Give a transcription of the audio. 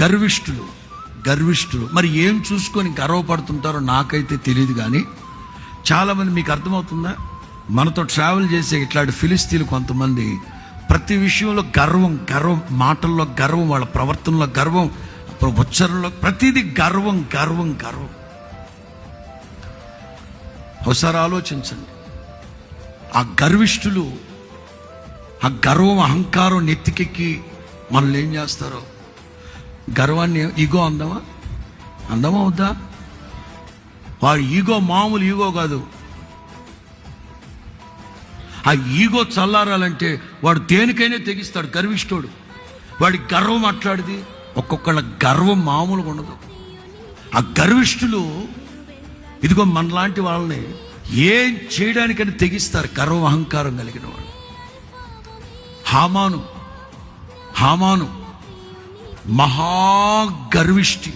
గర్విష్ఠులు గర్విష్ఠులు మరి ఏం చూసుకొని గర్వపడుతుంటారో నాకైతే తెలియదు. కానీ చాలామంది, మీకు అర్థమవుతుందా, మనతో ట్రావెల్ చేసే ఇట్లాంటి ఫిలిస్తీన్లు కొంతమంది ప్రతి విషయంలో గర్వం, మాటల్లో గర్వం, వాళ్ళ ప్రవర్తనలో గర్వం, ఉచ్చారణలో ప్రతిదీ గర్వం గర్వం గర్వం. ఒకసారి ఆలోచించండి, ఆ గర్విష్ఠులు ఆ గర్వం అహంకారం నెత్తికెక్కి మనల్ని ఏం చేస్తారో. గర్వాన్ని ఈగో అందమా వద్దా? వాడి ఈగో మామూలు ఈగో కాదు. ఆ ఈగో చల్లారాలంటే వాడు దేనికైనా తెగిస్తాడు. గర్విష్ఠుడు, వాడి గర్వం మాట్లాడిది. ఒక్కొక్కళ్ళ గర్వం మామూలుగా ఉండదు. ఆ గర్విష్ఠులు ఇదిగో మనలాంటి వాళ్ళని ఏం చేయడానికని తెగిస్తారు. గర్వం అహంకారం కలిగిన వాళ్ళు. హామాను మహా గర్విష్ఠి.